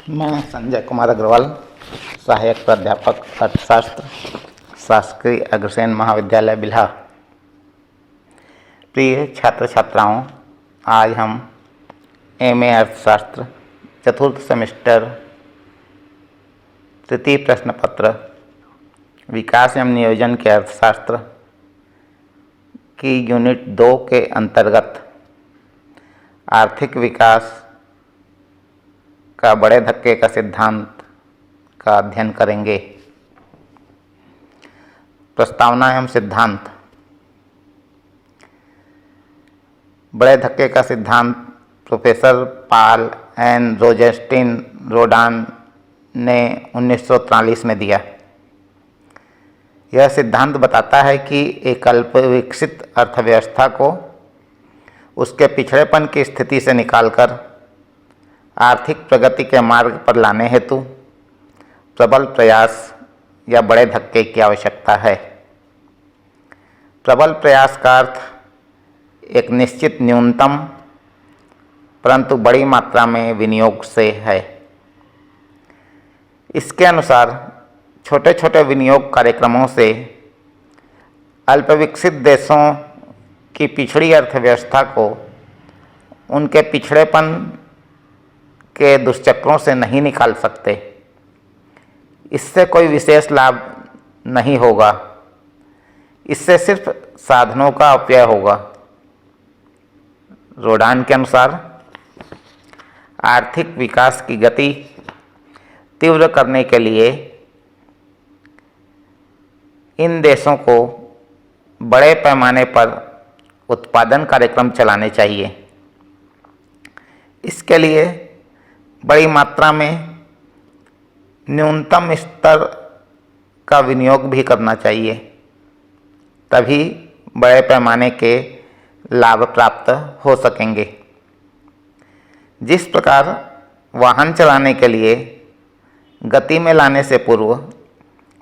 मैं संजय कुमार अग्रवाल, सहायक प्राध्यापक अर्थशास्त्र, शासकीय अग्रसेन महाविद्यालय बिल्हा। प्रिय छात्र छात्राओं, आज हम एमए अर्थशास्त्र चतुर्थ सेमेस्टर तृतीय प्रश्न पत्र विकास एवं नियोजन के अर्थशास्त्र की यूनिट 2 के अंतर्गत आर्थिक विकास का बड़े धक्के का सिद्धांत का अध्ययन करेंगे। प्रस्तावना एवं सिद्धांत। बड़े धक्के का सिद्धांत प्रोफेसर पॉल एन रोजेस्टीन रोडान ने 1943 में दिया। यह सिद्धांत बताता है कि एक अल्प विकसित अर्थव्यवस्था को उसके पिछड़ेपन की स्थिति से निकालकर आर्थिक प्रगति के मार्ग पर लाने हेतु प्रबल प्रयास या बड़े धक्के की आवश्यकता है। प्रबल प्रयास का अर्थ एक निश्चित न्यूनतम परंतु बड़ी मात्रा में विनियोग से है। इसके अनुसार छोटे छोटे विनियोग कार्यक्रमों से अल्पविकसित देशों की पिछड़ी अर्थव्यवस्था को उनके पिछड़ेपन के दुष्चक्रों से नहीं निकाल सकते। इससे कोई विशेष लाभ नहीं होगा, इससे सिर्फ साधनों का अपव्यय होगा। रोडान के अनुसार आर्थिक विकास की गति तीव्र करने के लिए इन देशों को बड़े पैमाने पर उत्पादन कार्यक्रम चलाने चाहिए। इसके लिए बड़ी मात्रा में न्यूनतम स्तर का विनियोग भी करना चाहिए, तभी बड़े पैमाने के लाभ प्राप्त हो सकेंगे। जिस प्रकार वाहन चलाने के लिए गति में लाने से पूर्व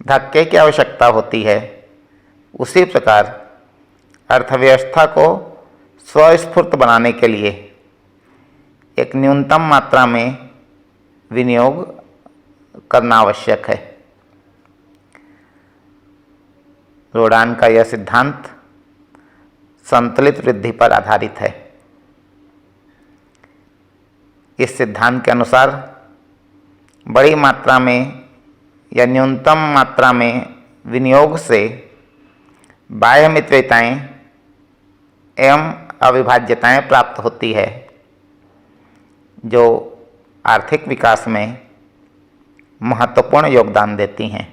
धक्के की आवश्यकता होती है, उसी प्रकार अर्थव्यवस्था को स्वस्फूर्त बनाने के लिए एक न्यूनतम मात्रा में विनियोग करना आवश्यक है। रोडान का यह सिद्धांत संतुलित वृद्धि पर आधारित है। इस सिद्धांत के अनुसार बड़ी मात्रा में या न्यूनतम मात्रा में विनियोग से बाह्य मित्रताएं एवं अविभाज्यताएं प्राप्त होती है, जो आर्थिक विकास में महत्वपूर्ण योगदान देती हैं।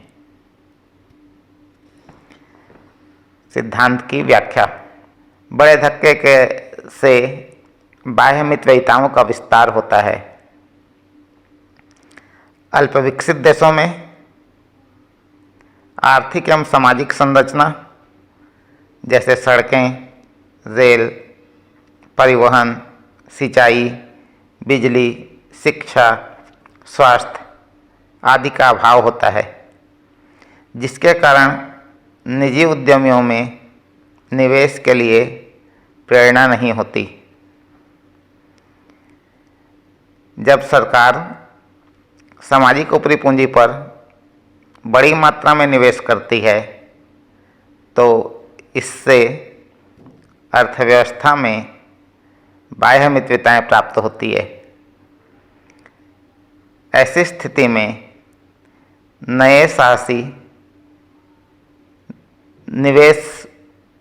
सिद्धांत की व्याख्या। बड़े धक्के के से बाह्य मित्रताओं का विस्तार होता है। अल्पविकसित देशों में आर्थिक एवं सामाजिक संरचना जैसे सड़कें, रेल, परिवहन, सिंचाई, बिजली, शिक्षा, स्वास्थ्य आदि का अभाव होता है, जिसके कारण निजी उद्यमियों में निवेश के लिए प्रेरणा नहीं होती। जब सरकार सामाजिक ऊपरी पूंजी पर बड़ी मात्रा में निवेश करती है, तो इससे अर्थव्यवस्था में बाह्य मित्रताएं प्राप्त होती है। ऐसी स्थिति में नए साहसी निवेश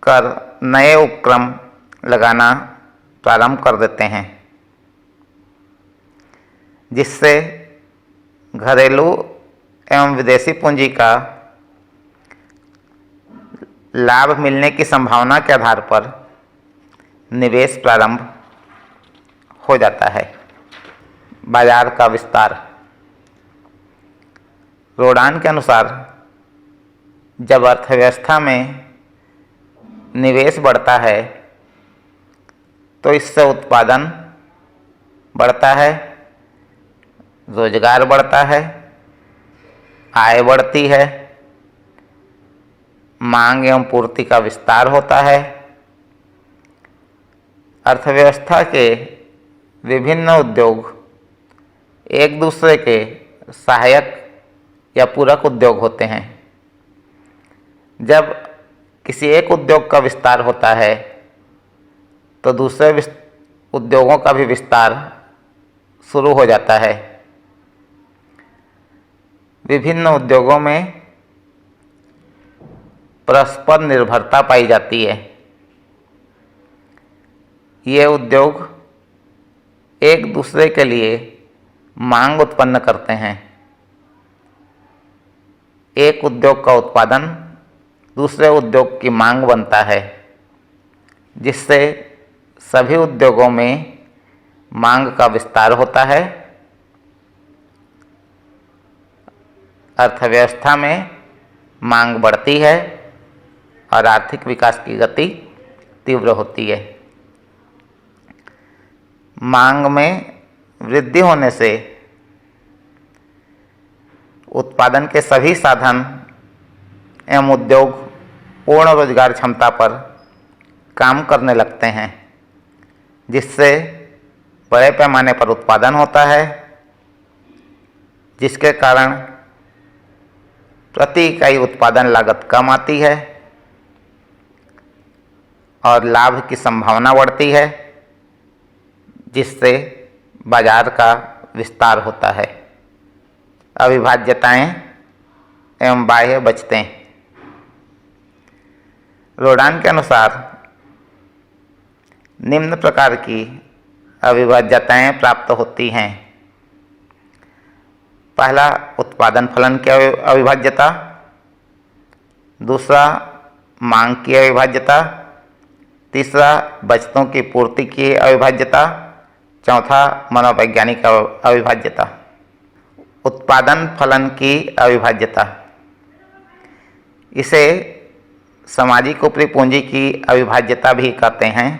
कर नए उपक्रम लगाना प्रारंभ कर देते हैं, जिससे घरेलू एवं विदेशी पूंजी का लाभ मिलने की संभावना के आधार पर निवेश प्रारंभ हो जाता है। बाजार का विस्तार। रोडान के अनुसार जब अर्थव्यवस्था में निवेश बढ़ता है, तो इससे उत्पादन बढ़ता है, रोजगार बढ़ता है, आय बढ़ती है, मांग एवं पूर्ति का विस्तार होता है। अर्थव्यवस्था के विभिन्न उद्योग एक दूसरे के सहायक या पूरक उद्योग होते हैं। जब किसी एक उद्योग का विस्तार होता है तो दूसरे उद्योगों का भी विस्तार शुरू हो जाता है। विभिन्न उद्योगों में परस्पर निर्भरता पाई जाती है। ये उद्योग एक दूसरे के लिए मांग उत्पन्न करते हैं। एक उद्योग का उत्पादन दूसरे उद्योग की मांग बनता है, जिससे सभी उद्योगों में मांग का विस्तार होता है। अर्थव्यवस्था में मांग बढ़ती है और आर्थिक विकास की गति तीव्र होती है। मांग में वृद्धि होने से उत्पादन के सभी साधन एवं उद्योग पूर्ण रोजगार क्षमता पर काम करने लगते हैं, जिससे बड़े पैमाने पर उत्पादन होता है, जिसके कारण प्रति इकाई उत्पादन लागत कम आती है और लाभ की संभावना बढ़ती है, जिससे बाजार का विस्तार होता है। अविभाज्यताएं एवं बाह्य बचतें। रोडान के अनुसार निम्न प्रकार की अविभाज्यताएं प्राप्त होती हैं। पहला, उत्पादन फलन की अविभाज्यता। दूसरा, मांग की अविभाज्यता। तीसरा, बचतों की पूर्ति की अविभाज्यता। चौथा, मनोवैज्ञानिक अविभाज्यता। उत्पादन फलन की अविभाज्यता, इसे सामाजिक ऊपरी पूंजी की अविभाज्यता भी कहते हैं।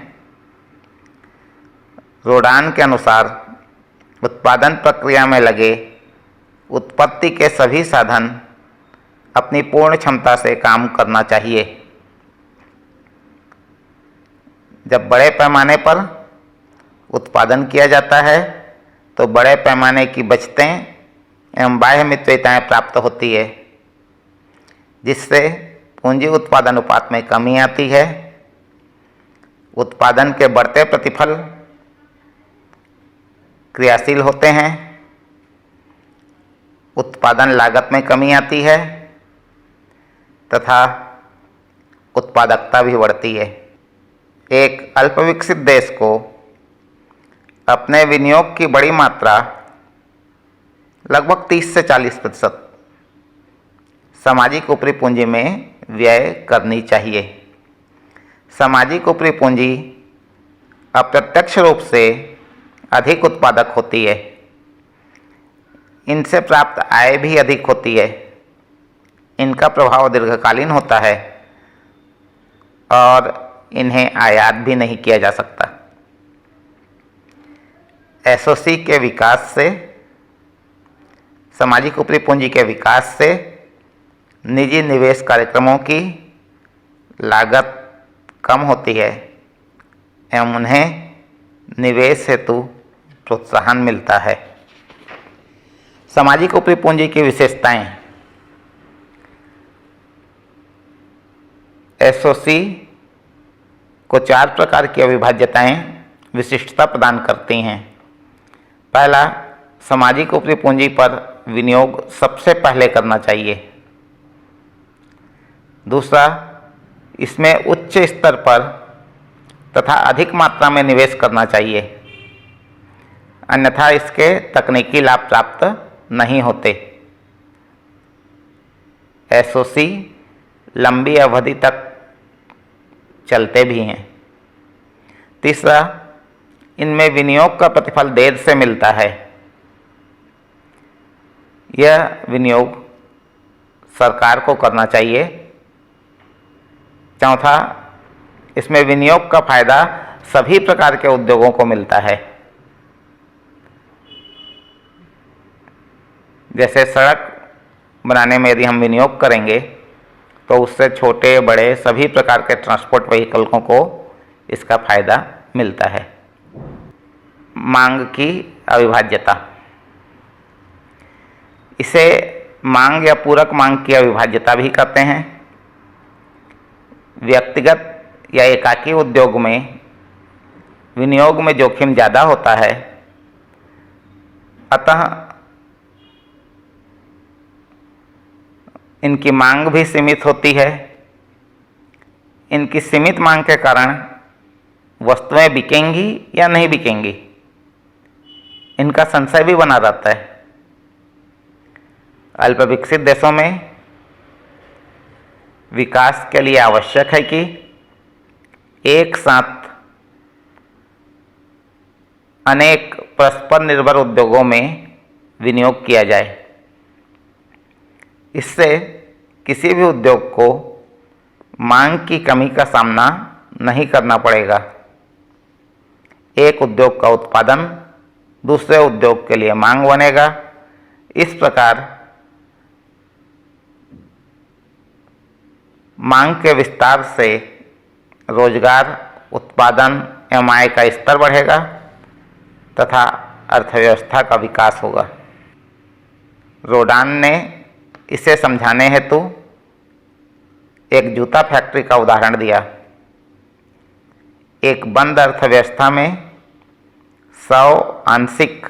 रोडान के अनुसार उत्पादन प्रक्रिया में लगे उत्पत्ति के सभी साधन अपनी पूर्ण क्षमता से काम करना चाहिए। जब बड़े पैमाने पर उत्पादन किया जाता है तो बड़े पैमाने की बचतें एवं बाह्य मितव्ययताएं प्राप्त होती है, जिससे पूंजी उत्पादन अनुपात में कमी आती है। उत्पादन के बढ़ते प्रतिफल क्रियाशील होते हैं। उत्पादन लागत में कमी आती है तथा उत्पादकता भी बढ़ती है। एक अल्पविकसित देश को अपने विनियोग की बड़ी मात्रा, लगभग 30 से 40% सामाजिक ऊपरी पूंजी में व्यय करनी चाहिए। सामाजिक ऊपरी पूंजी अप्रत्यक्ष रूप से अधिक उत्पादक होती है। इनसे प्राप्त आय भी अधिक होती है। इनका प्रभाव दीर्घकालीन होता है और इन्हें आयात भी नहीं किया जा सकता। एसओसी के विकास से, सामाजिक ऊपरी पूंजी के विकास से निजी निवेश कार्यक्रमों की लागत कम होती है एवं उन्हें निवेश हेतु प्रोत्साहन मिलता है। सामाजिक ऊपरी पूंजी की विशेषताएं। एसओसी को 4 प्रकार की अविभाज्यताएं विशिष्टता प्रदान करती हैं। पहला, सामाजिक ऊपरी पूंजी पर विनियोग सबसे पहले करना चाहिए। दूसरा, इसमें उच्च स्तर पर तथा अधिक मात्रा में निवेश करना चाहिए, अन्यथा इसके तकनीकी लाभ प्राप्त नहीं होते। एसओसी लंबी अवधि तक चलते भी हैं। तीसरा, इनमें विनियोग का प्रतिफल देर से मिलता है। यह विनियोग सरकार को करना चाहिए। चौथा, इसमें विनियोग का फायदा सभी प्रकार के उद्योगों को मिलता है। जैसे सड़क बनाने में यदि हम विनियोग करेंगे तो उससे छोटे बड़े सभी प्रकार के ट्रांसपोर्ट व्हीकल्सों को इसका फायदा मिलता है। मांग की अविभाज्यता। इसे मांग या पूरक मांग की अविभाज्यता भी कहते हैं। व्यक्तिगत या एकाकी उद्योग में विनियोग में जोखिम ज़्यादा होता है, अतः इनकी मांग भी सीमित होती है। इनकी सीमित मांग के कारण वस्तुएं बिकेंगी या नहीं बिकेंगी, इनका संशय भी बना रहता है। अल्प विकसित देशों में विकास के लिए आवश्यक है कि एक साथ अनेक परस्पर निर्भर उद्योगों में विनियोग किया जाए। इससे किसी भी उद्योग को मांग की कमी का सामना नहीं करना पड़ेगा। एक उद्योग का उत्पादन दूसरे उद्योग के लिए मांग बनेगा। इस प्रकार मांग के विस्तार से रोजगार, उत्पादन एवं आय का स्तर बढ़ेगा तथा अर्थव्यवस्था का विकास होगा। रोडान ने इसे समझाने हेतु एक जूता फैक्ट्री का उदाहरण दिया। एक बंद अर्थव्यवस्था में 100 आंशिक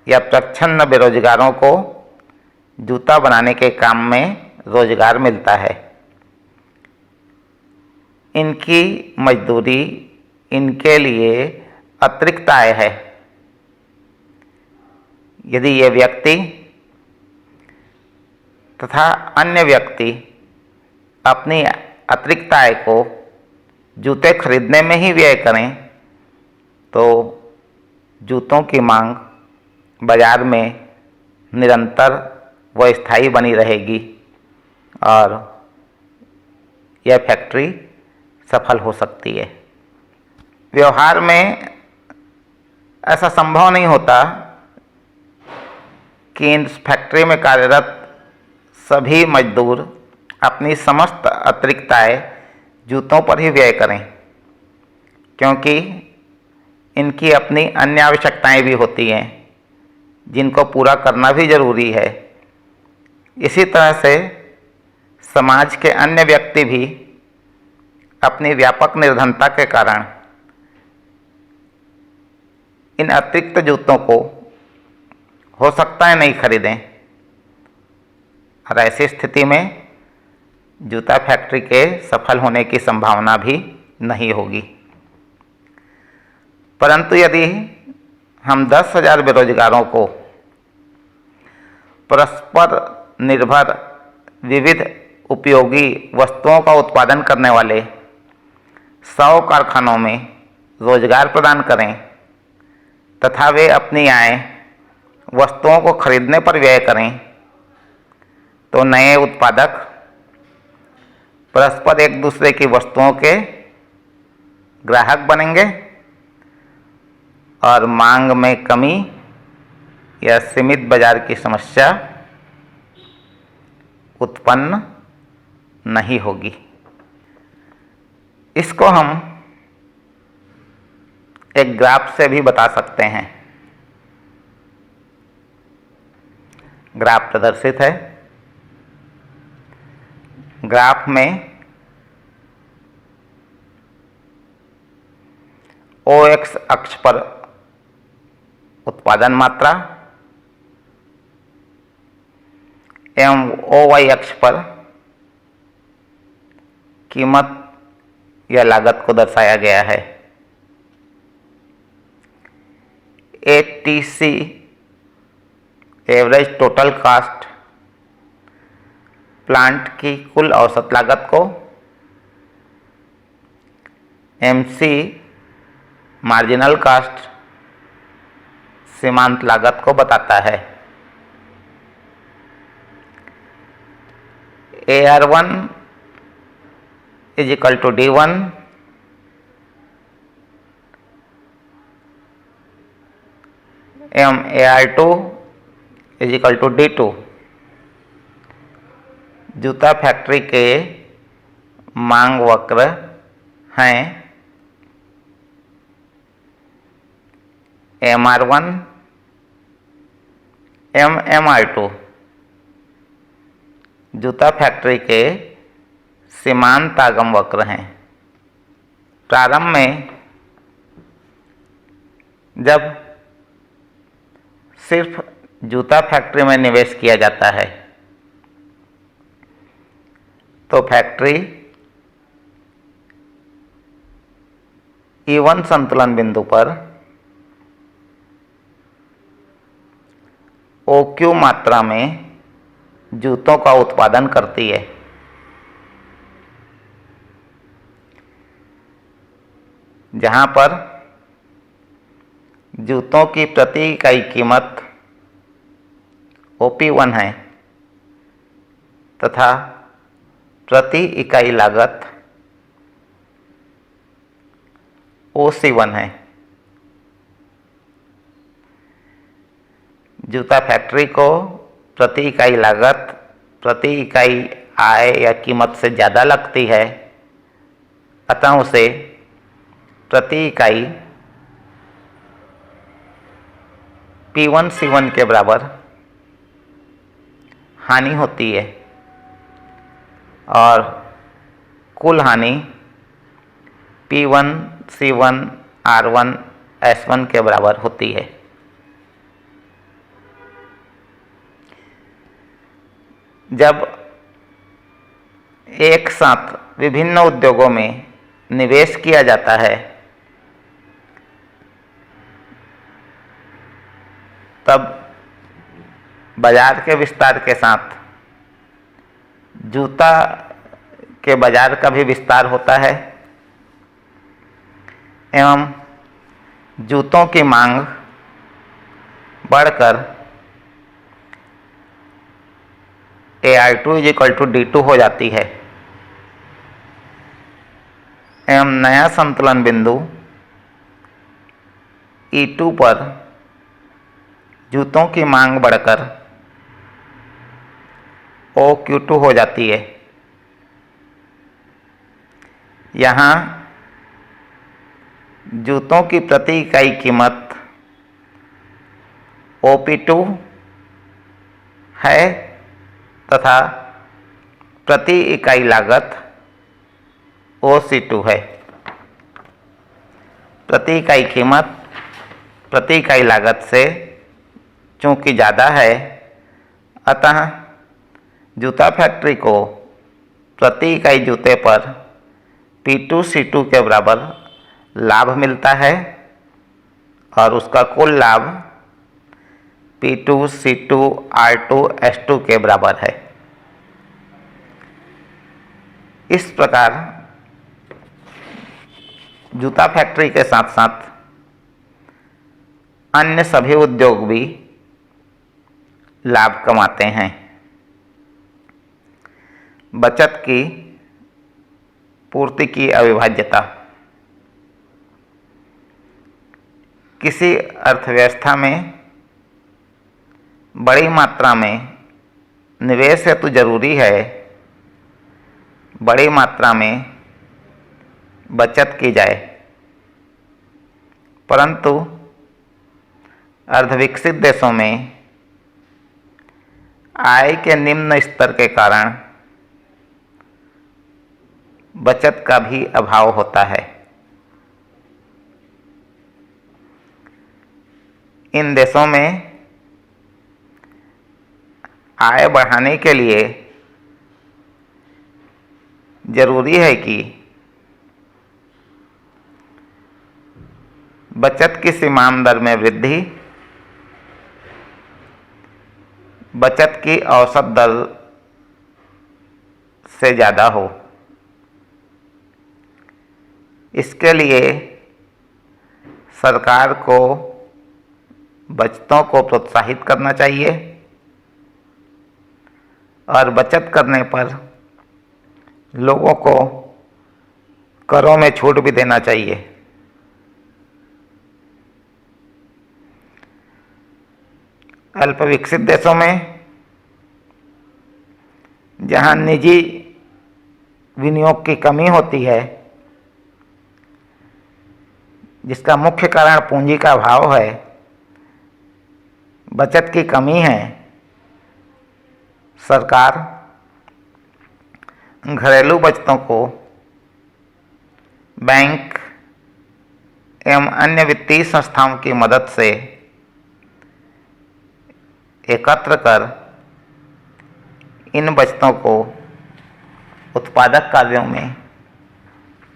या प्रच्छन्न बेरोजगारों को जूता बनाने के काम में रोजगार मिलता है। इनकी मजदूरी इनके लिए अतिरिक्त आय है। यदि ये व्यक्ति तथा अन्य व्यक्ति अपनी अतिरिक्त आय को जूते खरीदने में ही व्यय करें तो जूतों की मांग बाजार में निरंतर व स्थायी बनी रहेगी और यह फैक्ट्री सफल हो सकती है। व्यवहार में ऐसा संभव नहीं होता कि इस फैक्ट्री में कार्यरत सभी मजदूर अपनी समस्त अतिरिक्त आय जूतों पर ही व्यय करें, क्योंकि इनकी अपनी अन्य आवश्यकताएं भी होती हैं जिनको पूरा करना भी जरूरी है। इसी तरह से समाज के अन्य व्यक्ति भी अपनी व्यापक निर्धनता के कारण इन अतिरिक्त जूतों को हो सकता है नहीं खरीदें और ऐसी स्थिति में जूता फैक्ट्री के सफल होने की संभावना भी नहीं होगी। परंतु यदि हम 10,000 बेरोजगारों को परस्पर निर्भर विविध उपयोगी वस्तुओं का उत्पादन करने वाले 100 कारखानों में रोजगार प्रदान करें तथा वे अपनी आय वस्तुओं को खरीदने पर व्यय करें तो नए उत्पादक परस्पर एक दूसरे की वस्तुओं के ग्राहक बनेंगे और मांग में कमी या सीमित बाजार की समस्या उत्पन्न नहीं होगी। इसको हम एक ग्राफ से भी बता सकते हैं। ग्राफ प्रदर्शित है। ग्राफ में OX अक्ष पर उत्पादन मात्रा एवं OY अक्ष पर कीमत या लागत को दर्शाया गया है। ATC average total cast plant की कुल औसत लागत को, MC मार्जिनल कास्ट सीमांत लागत को बताता है। AR1 is equal to D1 एवं AR2 is equal to D2 जूता फैक्ट्री के मांग वक्र हैं। MR1 एवं MR2 जूता फैक्ट्री के सीमांत आगम वक्र हैं। प्रारंभ में जब सिर्फ जूता फैक्ट्री में निवेश किया जाता है तो फैक्ट्री E1 संतुलन बिंदु पर OQ मात्रा में जूतों का उत्पादन करती है। जहां पर जूतों की प्रति इकाई कीमत OP1 है तथा प्रति इकाई लागत OC1 है। जूता फैक्ट्री को प्रति इकाई लागत प्रति इकाई आय या कीमत से ज़्यादा लगती है, अतः उसे प्रति इकाई P1C1 के बराबर हानि होती है और कुल हानि P1C1 R1 S1 के बराबर होती है। जब एक साथ विभिन्न उद्योगों में निवेश किया जाता है तब बाजार के विस्तार के साथ जूता के बाजार का भी विस्तार होता है एवं जूतों की मांग बढ़कर AI2 = D2 हो जाती है एवं नया संतुलन बिंदु E2 पर जूतों की मांग बढ़कर OQ2 हो जाती है। यहाँ जूतों की प्रति इकाई कीमत OP2 है तथा प्रति इकाई लागत OC2 है। प्रति इकाई कीमत प्रति इकाई लागत से चूँकि ज़्यादा है, अतः जूता फैक्ट्री को प्रति इकाई जूते पर P2C2 के बराबर लाभ मिलता है और उसका कुल लाभ P2C2 R2 S2 के बराबर है। इस प्रकार जूता फैक्ट्री के साथ साथ अन्य सभी उद्योग भी लाभ कमाते हैं। बचत की पूर्ति की अविभाज्यता। किसी अर्थव्यवस्था में बड़ी मात्रा में निवेश हेतु जरूरी है बड़ी मात्रा में बचत की जाए, परंतु अर्धविकसित देशों में आय के निम्न स्तर के कारण बचत का भी अभाव होता है। इन देशों में आय बढ़ाने के लिए जरूरी है कि बचत की सीमांत दर में वृद्धि बचत की औसत दर से ज़्यादा हो। इसके लिए सरकार को बचतों को प्रोत्साहित करना चाहिए और बचत करने पर लोगों को करों में छूट भी देना चाहिए। अल्प विकसित देशों में जहां निजी विनियोग की कमी होती है, जिसका मुख्य कारण पूंजी का अभाव है, बचत की कमी है, सरकार घरेलू बचतों को बैंक एवं अन्य वित्तीय संस्थाओं की मदद से एकत्र कर इन बचतों को उत्पादक कार्यों में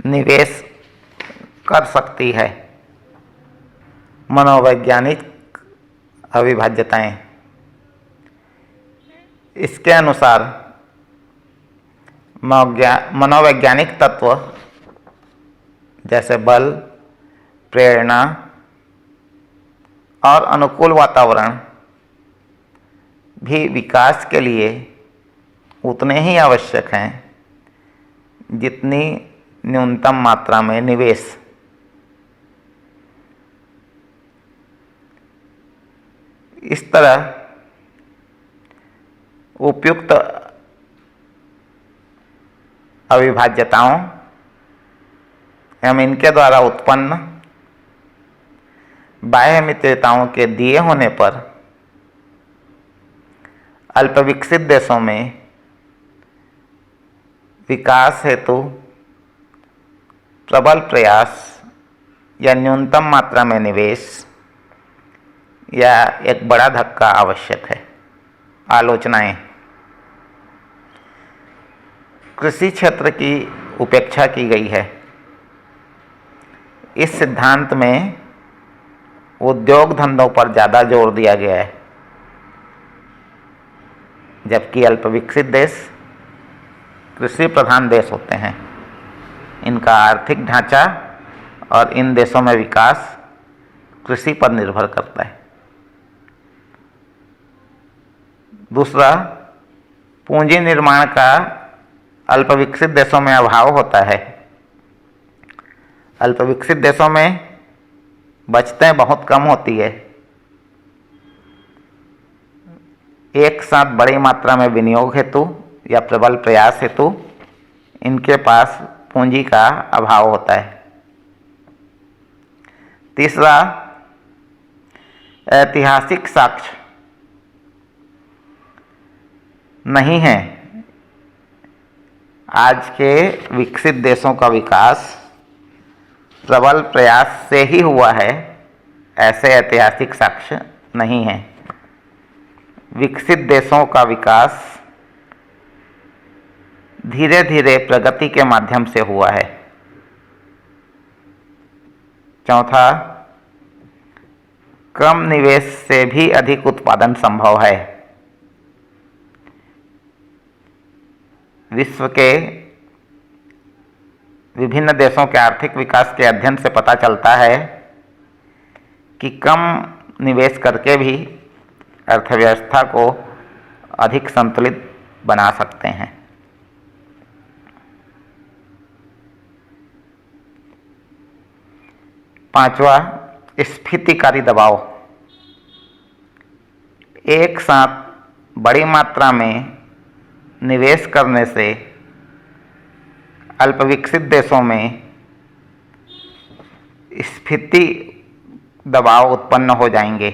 निवेश कर सकती है। मनोवैज्ञानिक अविभाज्यताएं। इसके अनुसार मनोवैज्ञानिक तत्व जैसे बल, प्रेरणा और अनुकूल वातावरण भी विकास के लिए उतने ही आवश्यक हैं जितनी न्यूनतम मात्रा में निवेश। इस तरह उपयुक्त अविभाज्यताओं एवं इनके द्वारा उत्पन्न बाह्य मित्रताओं के दिए होने पर अल्पविकसित देशों में विकास हेतु प्रबल प्रयास या न्यूनतम मात्रा में निवेश या एक बड़ा धक्का आवश्यक है। आलोचनाएं। कृषि क्षेत्र की उपेक्षा की गई है। इस सिद्धांत में उद्योग धंधों पर ज़्यादा जोर दिया गया है, जबकि अल्पविकसित देश कृषि प्रधान देश होते हैं। इनका आर्थिक ढांचा और इन देशों में विकास कृषि पर निर्भर करता है। दूसरा, पूंजी निर्माण का अल्पविकसित देशों में अभाव होता है। अल्पविकसित देशों में बचतें बहुत कम होती है। एक साथ बड़ी मात्रा में विनियोग हेतु या प्रबल प्रयास हेतु इनके पास पूंजी का अभाव होता है। तीसरा, ऐतिहासिक साक्ष्य नहीं है। आज के विकसित देशों का विकास प्रबल प्रयास से ही हुआ है, ऐसे ऐतिहासिक साक्ष्य नहीं है। विकसित देशों का विकास धीरे धीरे प्रगति के माध्यम से हुआ है। चौथा, कम निवेश से भी अधिक उत्पादन संभव है। विश्व के विभिन्न देशों के आर्थिक विकास के अध्ययन से पता चलता है कि कम निवेश करके भी अर्थव्यवस्था को अधिक संतुलित बना सकते हैं। पांचवा, स्फीतिकारी दबाव। एक साथ बड़ी मात्रा में निवेश करने से अल्पविकसित देशों में स्फीति दबाव उत्पन्न हो जाएंगे।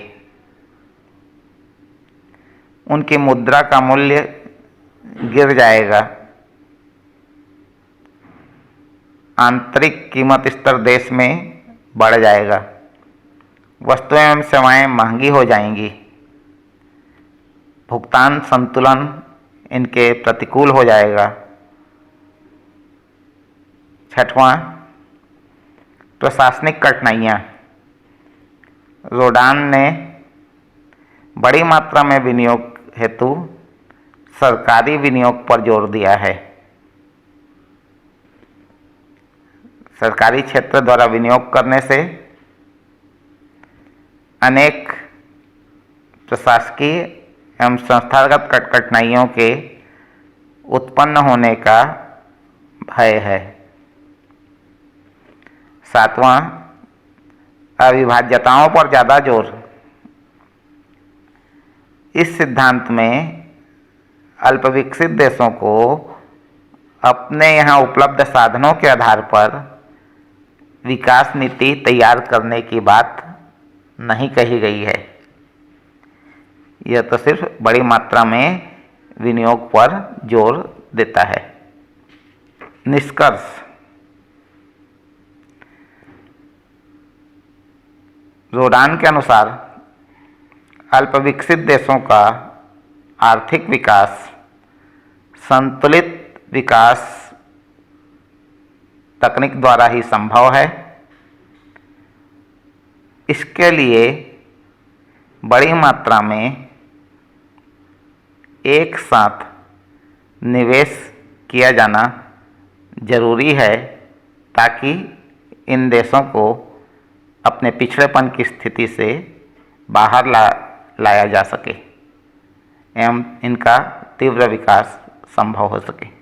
उनकी मुद्रा का मूल्य गिर जाएगा। आंतरिक कीमत स्तर देश में बढ़ जाएगा। वस्तुएं एवं सेवाएं महंगी हो जाएंगी। भुगतान संतुलन इनके प्रतिकूल हो जाएगा। छठवां, प्रशासनिक कठिनाइयाँ। रोडान ने बड़ी मात्रा में विनियोग हेतु सरकारी विनियोग पर जोर दिया है। सरकारी क्षेत्र द्वारा विनियोग करने से अनेक प्रशासकीय एवं संस्थागत कठिनाइयों के उत्पन्न होने का भय है। सातवां, अविभाज्यताओं पर ज़्यादा जोर। इस सिद्धांत में अल्पविकसित देशों को अपने यहाँ उपलब्ध साधनों के आधार पर विकास नीति तैयार करने की बात नहीं कही गई है। यह तो सिर्फ बड़ी मात्रा में विनियोग पर जोर देता है। निष्कर्ष। रोडान के अनुसार अल्पविकसित देशों का आर्थिक विकास संतुलित विकास तकनीक द्वारा ही संभव है। इसके लिए बड़ी मात्रा में एक साथ निवेश किया जाना जरूरी है ताकि इन देशों को अपने पिछड़ेपन की स्थिति से बाहर लाया जा सके एवं इनका तीव्र विकास संभव हो सके।